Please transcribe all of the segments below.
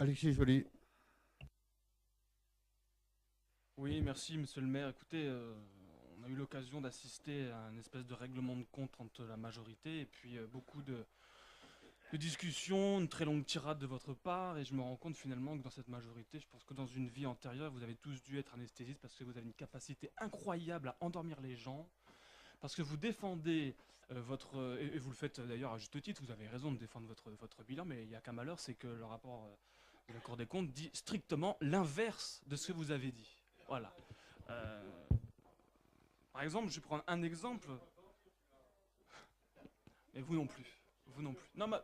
Alexis Joly. Oui, merci, monsieur le maire. Écoutez, on a eu l'occasion d'assister à un espèce de règlement de compte entre la majorité et puis beaucoup de discussions, une très longue tirade de votre part. Et je me rends compte finalement que dans cette majorité, je pense que dans une vie antérieure, vous avez tous dû être anesthésistes parce que vous avez une capacité incroyable à endormir les gens, parce que vous défendez et vous le faites d'ailleurs à juste titre, vous avez raison de défendre votre bilan, mais il y a qu'un malheur, c'est que le rapport de la Cour des comptes dit strictement l'inverse de ce que vous avez dit. Voilà. Euh, Par exemple, je vais prendre un exemple, mais vous non plus. Vous non plus. Non, mais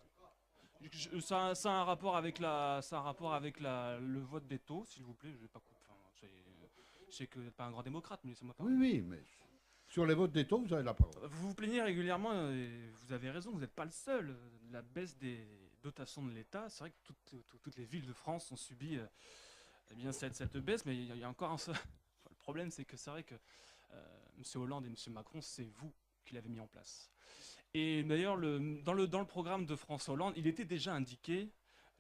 ça a un rapport avec le vote des taux, s'il vous plaît. Je vais pas couper. Enfin, je sais que vous n'êtes pas un grand démocrate, mais laissez-moi Oui, parler. oui, mais sur les votes des taux, vous avez la parole. Vous vous plaignez régulièrement, et vous avez raison, vous n'êtes pas le seul. La baisse des dotations de l'État, c'est vrai que toutes les villes de France ont subi eh bien, cette baisse, mais il y a encore un seul. Le problème, c'est que c'est vrai que M. Hollande et M. Macron, c'est vous qui l'avez mis en place. Et d'ailleurs, dans le programme de François Hollande, il était déjà indiqué,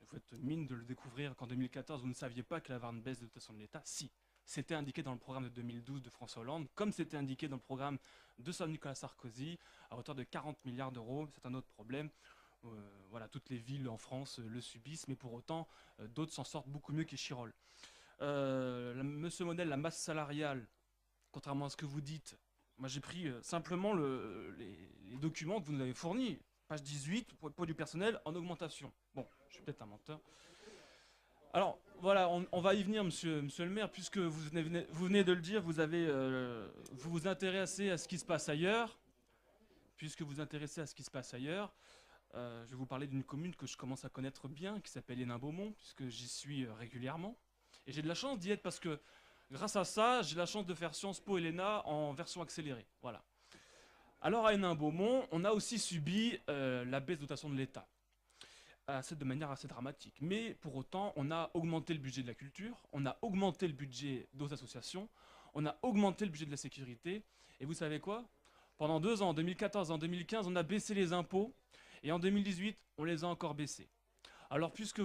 vous êtes mine de le découvrir, qu'en 2014, vous ne saviez pas qu'il allait y avoir une baisse de dotation de l'État. Si, c'était indiqué dans le programme de 2012 de François Hollande, comme c'était indiqué dans le programme de Nicolas Sarkozy, à hauteur de 40 milliards d'euros. C'est un autre problème. Voilà, toutes les villes en France le subissent, mais pour autant, d'autres s'en sortent beaucoup mieux qu'Échirol. Monsieur Monel, la masse salariale, contrairement à ce que vous dites, moi j'ai pris simplement les documents que vous nous avez fournis. Page 18, poids du personnel en augmentation. Bon, je suis peut-être un menteur. Alors voilà, on va y venir, monsieur le maire, puisque vous venez de le dire, vous vous intéressez à ce qui se passe ailleurs. Puisque vous vous intéressez à ce qui se passe ailleurs, je vais vous parler d'une commune que je commence à connaître bien, qui s'appelle Hénin-Beaumont, puisque j'y suis régulièrement. Et j'ai de la chance d'y être parce que grâce à ça, j'ai la chance de faire Sciences Po et l'ENA en version accélérée. Voilà. Alors à Hénin-Beaumont, on a aussi subi la baisse de dotation de l'État, de manière assez dramatique. Mais pour autant, on a augmenté le budget de la culture, on a augmenté le budget d'autres associations, on a augmenté le budget de la sécurité. Et vous savez quoi? Pendant 2 ans, en 2014 et en 2015, on a baissé les impôts. Et en 2018, on les a encore baissés. Alors puisque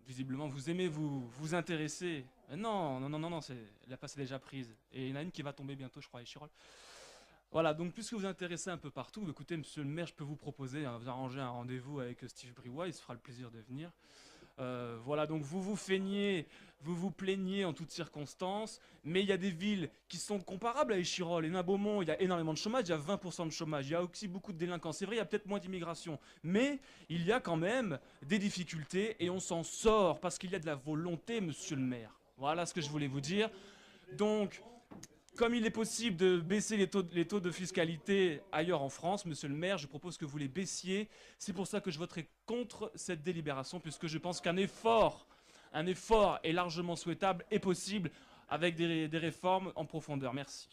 visiblement, vous aimez vous intéresser... Non, non, non, non, non, la place est déjà prise. Et il y en a une qui va tomber bientôt, je crois, à Échirol. Voilà, donc puisque vous vous intéressez un peu partout, écoutez, monsieur le maire, je peux vous proposer, vous arranger un rendez-vous avec Steve Briouat, il se fera le plaisir de venir. Voilà, donc vous vous feignez, vous vous plaignez en toutes circonstances, mais il y a des villes qui sont comparables à Échirol. Et à Beaumont, il y a énormément de chômage, il y a 20% de chômage, il y a aussi beaucoup de délinquance. C'est vrai, il y a peut-être moins d'immigration, mais il y a quand même des difficultés et on s'en sort parce qu'il y a de la volonté, monsieur le maire. Voilà ce que je voulais vous dire. Donc, comme il est possible de baisser les taux de fiscalité ailleurs en France, monsieur le maire, je propose que vous les baissiez. C'est pour ça que je voterai contre cette délibération, puisque je pense qu'un effort est largement souhaitable et possible avec des réformes en profondeur. Merci.